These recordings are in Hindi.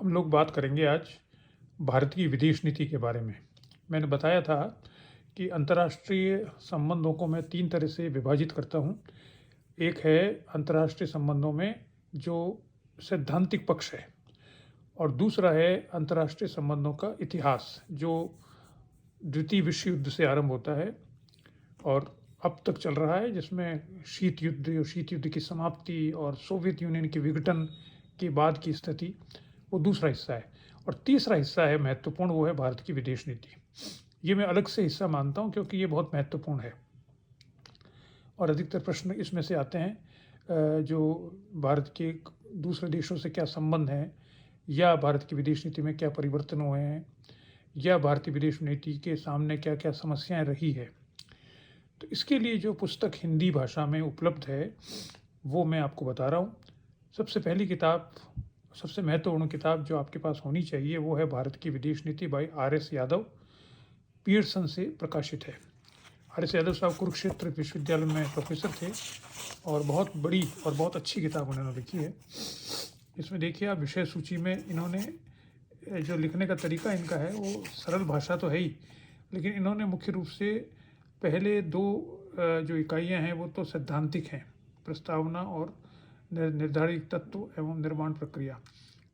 हम लोग बात करेंगे आज भारत की विदेश नीति के बारे में। मैंने बताया था कि अंतर्राष्ट्रीय संबंधों को मैं 3 तरह से विभाजित करता हूँ। एक है अंतर्राष्ट्रीय संबंधों में जो सैद्धांतिक पक्ष है और दूसरा है अंतर्राष्ट्रीय संबंधों का इतिहास, जो द्वितीय विश्व युद्ध से आरंभ होता है और अब तक चल रहा है, जिसमें शीत युद्ध की समाप्ति और सोवियत यूनियन के विघटन के बाद की स्थिति, वो दूसरा हिस्सा है। और तीसरा हिस्सा है महत्वपूर्ण, वो है भारत की विदेश नीति। ये मैं अलग से हिस्सा मानता हूँ क्योंकि ये बहुत महत्वपूर्ण है और अधिकतर प्रश्न इसमें से आते हैं जो भारत के दूसरे देशों से क्या संबंध हैं, या भारत की विदेश नीति में क्या परिवर्तन हुए हैं, या भारतीय विदेश नीति के सामने क्या-क्या समस्याएँ रही है। तो इसके लिए जो पुस्तक हिंदी भाषा में उपलब्ध है, वो मैं आपको बता रहा हूँ। सबसे पहली किताब, सबसे महत्वपूर्ण किताब जो आपके पास होनी चाहिए, वो है भारत की विदेश नीति बाय आर.एस. यादव, पियर्सन से प्रकाशित है। आर.एस. यादव साहब कुरुक्षेत्र विश्वविद्यालय में प्रोफेसर थे और बहुत बड़ी और बहुत अच्छी किताब उन्होंने लिखी है। इसमें देखिए आप, विषय सूची में इन्होंने जो लिखने का तरीका इनका है, वो सरल भाषा तो है ही, लेकिन इन्होंने मुख्य रूप से पहले 2 जो इकाइयाँ हैं वो तो सैद्धांतिक हैं, प्रस्तावना और निर्धारित तत्व एवं निर्माण प्रक्रिया।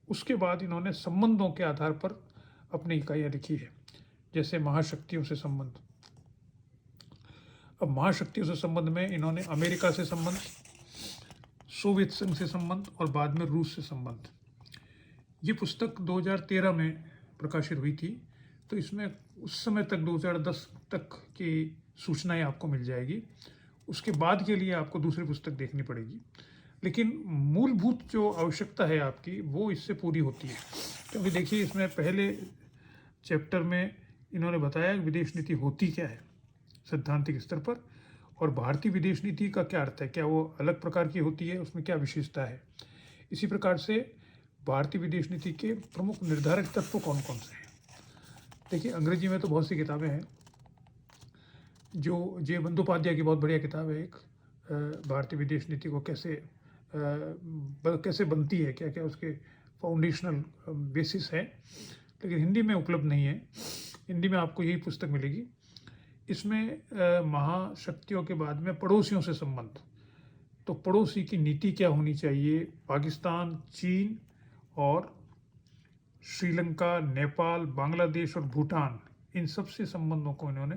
उसके बाद इन्होंने संबंधों के आधार पर अपनी इकाइयाँ लिखी है, जैसे महाशक्तियों से संबंध। अब महाशक्तियों से संबंध में इन्होंने अमेरिका से संबंध, सोवियत संघ से संबंध और बाद में रूस से संबंध। ये पुस्तक 2013 में प्रकाशित हुई थी, तो इसमें उस समय तक 2010 तक की सूचनाएं आपको मिल जाएगी। उसके बाद के लिए आपको दूसरी पुस्तक देखनी पड़ेगी, लेकिन मूलभूत जो आवश्यकता है आपकी, वो इससे पूरी होती है। क्योंकि देखिए, इसमें पहले चैप्टर में इन्होंने बताया कि विदेश नीति होती क्या है सैद्धांतिक स्तर पर, और भारतीय विदेश नीति का क्या अर्थ है, क्या वो अलग प्रकार की होती है, उसमें क्या विशेषता है। इसी प्रकार से भारतीय विदेश नीति के प्रमुख निर्धारक तत्व कौन कौन से हैं। देखिए, अंग्रेजी में तो बहुत सी किताबें हैं, जो जे बंदोपाध्याय की बहुत बढ़िया किताब है एक, भारतीय विदेश नीति को कैसे बनती है, क्या क्या उसके फाउंडेशनल बेसिस है, लेकिन हिंदी में उपलब्ध नहीं है। हिंदी में आपको यही पुस्तक मिलेगी। इसमें महाशक्तियों के बाद में पड़ोसियों से संबंध, तो पड़ोसी की नीति क्या होनी चाहिए, पाकिस्तान, चीन और श्रीलंका, नेपाल, बांग्लादेश और भूटान, इन सब से संबंधों को इन्होंने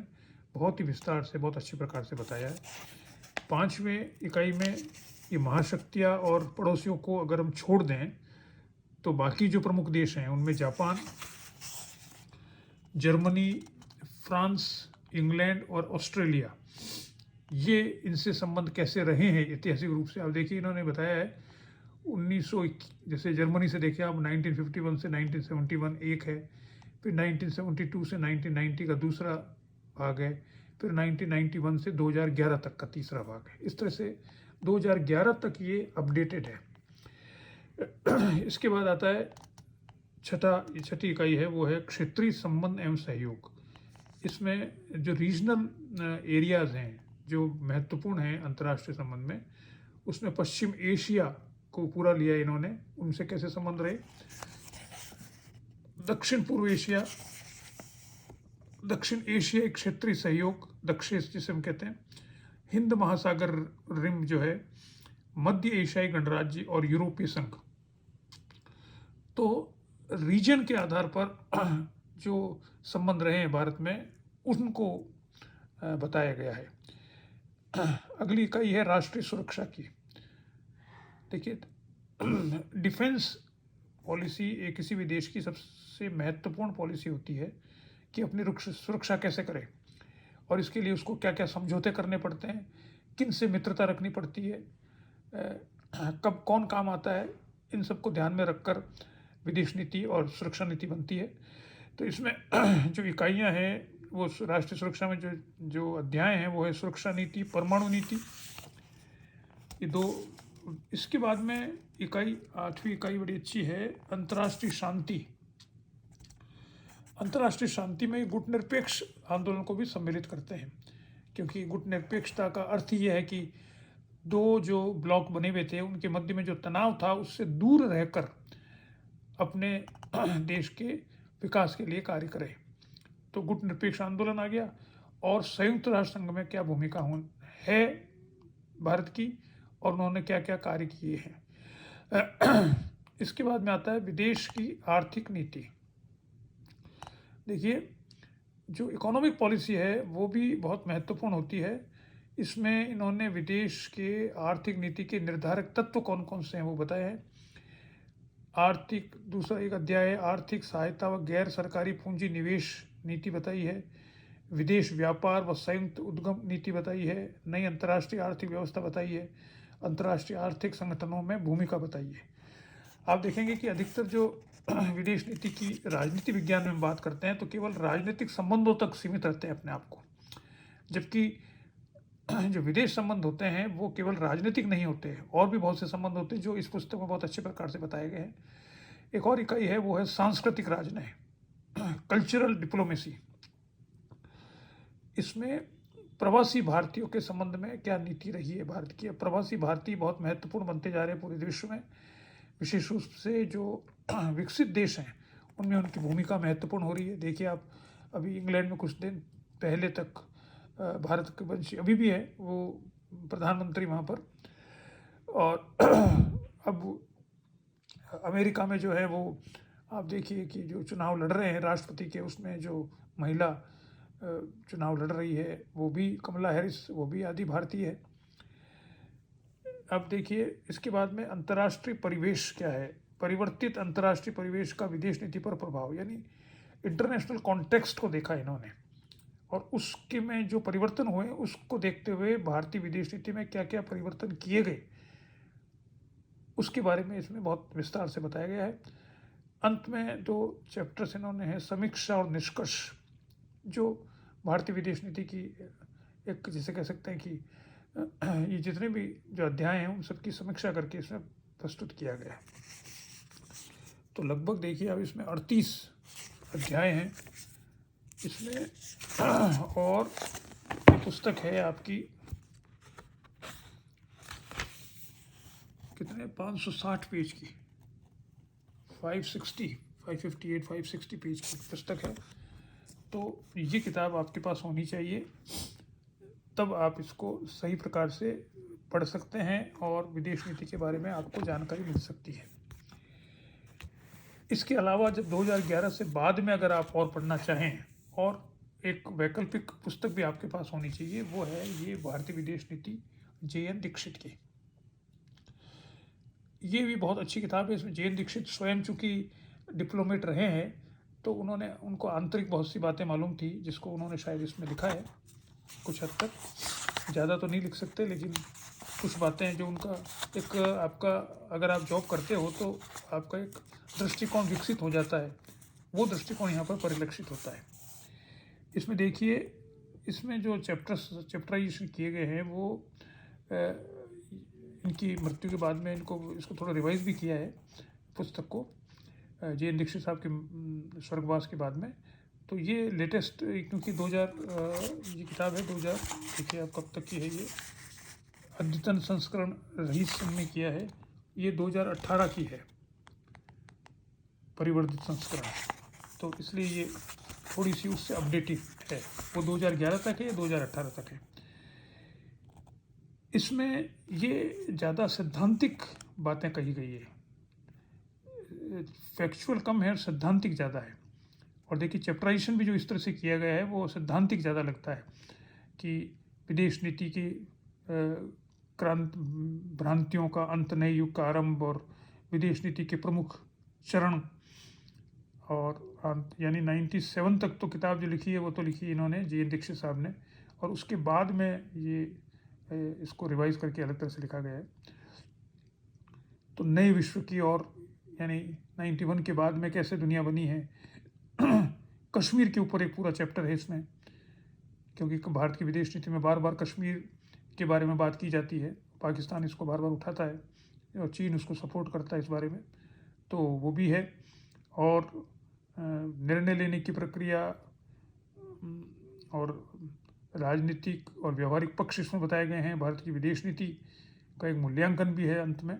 बहुत ही विस्तार से, बहुत अच्छी प्रकार से बताया है। 5वें इकाई में ये महाशक्तियाँ और पड़ोसियों को अगर हम छोड़ दें, तो बाकी जो प्रमुख देश हैं उनमें जापान, जर्मनी, फ्रांस, इंग्लैंड और ऑस्ट्रेलिया, ये इनसे संबंध कैसे रहे हैं ऐतिहासिक रूप से। आप देखिए, इन्होंने बताया है 1900, जैसे जर्मनी से देखिए आप, 1951 से 1971 एक है, फिर 1972 से 1990 का दूसरा भाग है, फिर 1991 से 2011 तक का तीसरा भाग है। इस तरह से 2011 तक ये अपडेटेड है। इसके बाद आता है छठी इकाई है, वो है क्षेत्रीय संबंध एवं सहयोग। इसमें जो रीजनल एरियाज़ हैं जो महत्वपूर्ण हैं अंतर्राष्ट्रीय संबंध में, उसमें पश्चिम एशिया को पूरा लिया इन्होंने, उनसे कैसे संबंध रहे। दक्षिण पूर्व एशिया, दक्षिण एशियाई क्षेत्रीय सहयोग, दक्षिण जिसे हम कहते हैं, हिंद महासागर रिम जो है, मध्य एशियाई गणराज्य और यूरोपीय संघ। तो रीजन के आधार पर जो संबंध रहे हैं भारत में, उनको बताया गया है। अगली इकाई है राष्ट्रीय सुरक्षा की। देखिए, डिफेंस पॉलिसी एक किसी भी देश की सबसे महत्वपूर्ण पॉलिसी होती है कि अपनी सुरक्षा कैसे करे, और इसके लिए उसको क्या क्या समझौते करने पड़ते हैं, किन से मित्रता रखनी पड़ती है, कब कौन काम आता है, इन सबको ध्यान में रखकर विदेश नीति और सुरक्षा नीति बनती है। तो इसमें जो इकाइयाँ हैं, वो राष्ट्रीय सुरक्षा में जो अध्याय हैं, वो है सुरक्षा नीति, परमाणु नीति, ये 2। इसके बाद में इकाई 8वीं इकाई बड़ी अच्छी है, अंतर्राष्ट्रीय शांति। अंतर्राष्ट्रीय शांति में गुटनिरपेक्ष आंदोलन को भी सम्मिलित करते हैं, क्योंकि गुटनिरपेक्षता का अर्थ ये है कि 2 जो ब्लॉक बने हुए थे, उनके मध्य में जो तनाव था, उससे दूर रहकर अपने देश के विकास के लिए कार्य करे। तो गुट निरपेक्ष आंदोलन आ गया, और संयुक्त राष्ट्र संघ में क्या भूमिका है भारत की, और उन्होंने क्या क्या कार्य किए हैं। इसके बाद में आता है विदेश की आर्थिक नीति। देखिए, जो इकोनॉमिक पॉलिसी है वो भी बहुत महत्वपूर्ण होती है। इसमें इन्होंने विदेश के आर्थिक नीति के निर्धारक तत्व कौन कौन से हैं वो बताए हैं। आर्थिक, दूसरा एक अध्याय है आर्थिक सहायता व गैर सरकारी पूंजी निवेश नीति बताई है। विदेश व्यापार व संयुक्त उद्यम नीति बताई है। नई अंतर्राष्ट्रीय आर्थिक व्यवस्था बताई है। अंतर्राष्ट्रीय आर्थिक संगठनों में भूमिका बताई है। आप देखेंगे कि अधिकतर जो विदेश नीति की राजनीति विज्ञान में बात करते हैं तो केवल राजनीतिक संबंधों तक सीमित रहते हैं अपने आप को, जबकि जो विदेश संबंध होते हैं वो केवल राजनीतिक नहीं होते हैं, और भी बहुत से संबंध होते हैं जो इस पुस्तक में बहुत अच्छे प्रकार से बताए गए हैं। एक और इकाई है वो है सांस्कृतिक राजनय, कल्चरल डिप्लोमेसी। इसमें प्रवासी भारतीयों के संबंध में क्या नीति रही है भारत की। प्रवासी भारतीय बहुत महत्वपूर्ण बनते जा रहे हैं पूरे विश्व में, विशेष रूप से जो विकसित देश हैं उनमें उनकी भूमिका महत्वपूर्ण हो रही है। देखिए आप, अभी इंग्लैंड में कुछ दिन पहले तक भारत के वंशी, अभी भी है वो प्रधानमंत्री वहाँ पर, और अब अमेरिका में जो है वो आप देखिए कि जो चुनाव लड़ रहे हैं राष्ट्रपति के, उसमें जो महिला चुनाव लड़ रही है वो भी कमला हैरिस, वो भी आदि भारतीय है। अब देखिए इसके बाद में अंतर्राष्ट्रीय परिवेश क्या है। परिवर्तित अंतर्राष्ट्रीय परिवेश का विदेश नीति पर प्रभाव, यानी इंटरनेशनल कॉन्टेक्स्ट को देखा इन्होंने, और उसके में जो परिवर्तन हुए उसको देखते हुए भारतीय विदेश नीति में क्या क्या परिवर्तन किए गए उसके बारे में इसमें बहुत विस्तार से बताया गया है। अंत में दो चैप्टर्स इन्होंने हैं, समीक्षा और निष्कर्ष, जो भारतीय विदेश नीति की एक, जिसे कह सकते हैं कि ये जितने भी जो अध्याय हैं उन सबकी समीक्षा करके इसमें प्रस्तुत किया गया है। तो लगभग देखिए अब इसमें 38 अध्याय हैं इसमें, और ये पुस्तक है आपकी कितने 560 पेज की, 560 पेज की पुस्तक है। तो ये किताब आपके पास होनी चाहिए, तब आप इसको सही प्रकार से पढ़ सकते हैं और विदेश नीति के बारे में आपको जानकारी मिल सकती है। इसके अलावा जब 2011 से बाद में अगर आप और पढ़ना चाहें, और एक वैकल्पिक पुस्तक भी आपके पास होनी चाहिए, वो है ये भारतीय विदेश नीति जे.एन. दीक्षित की। ये भी बहुत अच्छी किताब है। इसमें जे.एन. दीक्षित स्वयं चूँकि डिप्लोमेट रहे हैं तो उनको आंतरिक बहुत सी बातें मालूम थी, जिसको उन्होंने शायद इसमें लिखा है कुछ हद तक। ज़्यादा तो नहीं लिख सकते, लेकिन कुछ बातें हैं जो उनका एक, आपका अगर आप जॉब करते हो तो आपका एक दृष्टिकोण विकसित हो जाता है, वो दृष्टिकोण यहाँ पर परिलक्षित होता है। इसमें देखिए, इसमें जो चैप्टराइजेशन किए गए हैं वो इनकी मृत्यु के बाद में इसको थोड़ा रिवाइज भी किया है पुस्तक को, जे.एन. दीक्षित साहब के स्वर्गवास के बाद में। तो ये लेटेस्ट, क्योंकि 2000 ये किताब है 2000, देखिए आप कब तक की है, ये अद्यतन संस्करण रईस सिंह ने किया है, ये 2018 की है परिवर्तित संस्करण, तो इसलिए ये थोड़ी सी उससे अपडेटेड है। वो 2011 तक है, 2018 तक है। इसमें ये ज़्यादा सैद्धांतिक बातें कही गई है, फैक्चुअल कम है और सैद्धांतिक ज़्यादा है। और देखिए चैप्टराइजेशन भी जो इस तरह से किया गया है वो सैद्धांतिक ज़्यादा लगता है, कि विदेश नीति की भ्रांतियों का अंत, नए युग का आरंभ, और विदेश नीति के प्रमुख चरण, और यानी 97 तक तो किताब जो लिखी है वो तो लिखी इन्होंने, जे.एन. दीक्षित साहब ने, और उसके बाद में ये इसको रिवाइज करके अलग तरह से लिखा गया है। तो नए विश्व की, और यानी 91 के बाद में कैसे दुनिया बनी है। कश्मीर के ऊपर एक पूरा चैप्टर है इसमें, क्योंकि भारत की विदेश नीति में बार बार कश्मीर के बारे में बात की जाती है, पाकिस्तान इसको बार बार उठाता है और चीन उसको सपोर्ट करता है इस बारे में, तो वो भी है। और निर्णय लेने की प्रक्रिया और राजनीतिक और व्यवहारिक पक्ष इसमें बताए गए हैं। भारत की विदेश नीति का एक मूल्यांकन भी है अंत में,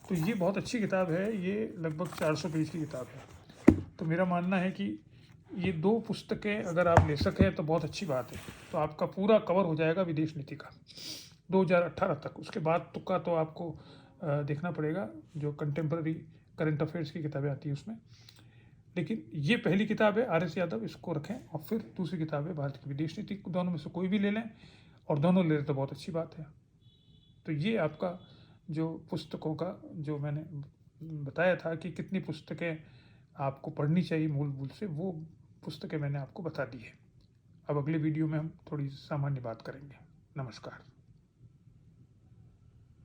तो ये बहुत अच्छी किताब है, ये लगभग 400 पेज की किताब है। तो मेरा मानना है कि ये 2 पुस्तकें अगर आप ले सकें तो बहुत अच्छी बात है। तो आपका पूरा कवर हो जाएगा विदेश नीति का 2018 तक। उसके बाद का तो आपको देखना पड़ेगा, जो कंटेम्प्रेरी करंट अफेयर्स की किताबें आती हैं उसमें। लेकिन ये पहली किताब है आर एस यादव, इसको रखें, और फिर दूसरी किताब है भारत की विदेश नीति। दोनों में से कोई भी ले लें, और दोनों ले लें तो बहुत अच्छी बात है। तो ये आपका जो पुस्तकों का जो मैंने बताया था कि कितनी पुस्तकें आपको पढ़नी चाहिए मूल से, वो पुस्तकें मैंने आपको बता दी है। अब अगले वीडियो में हम थोड़ी सामान्य बात करेंगे। नमस्कार।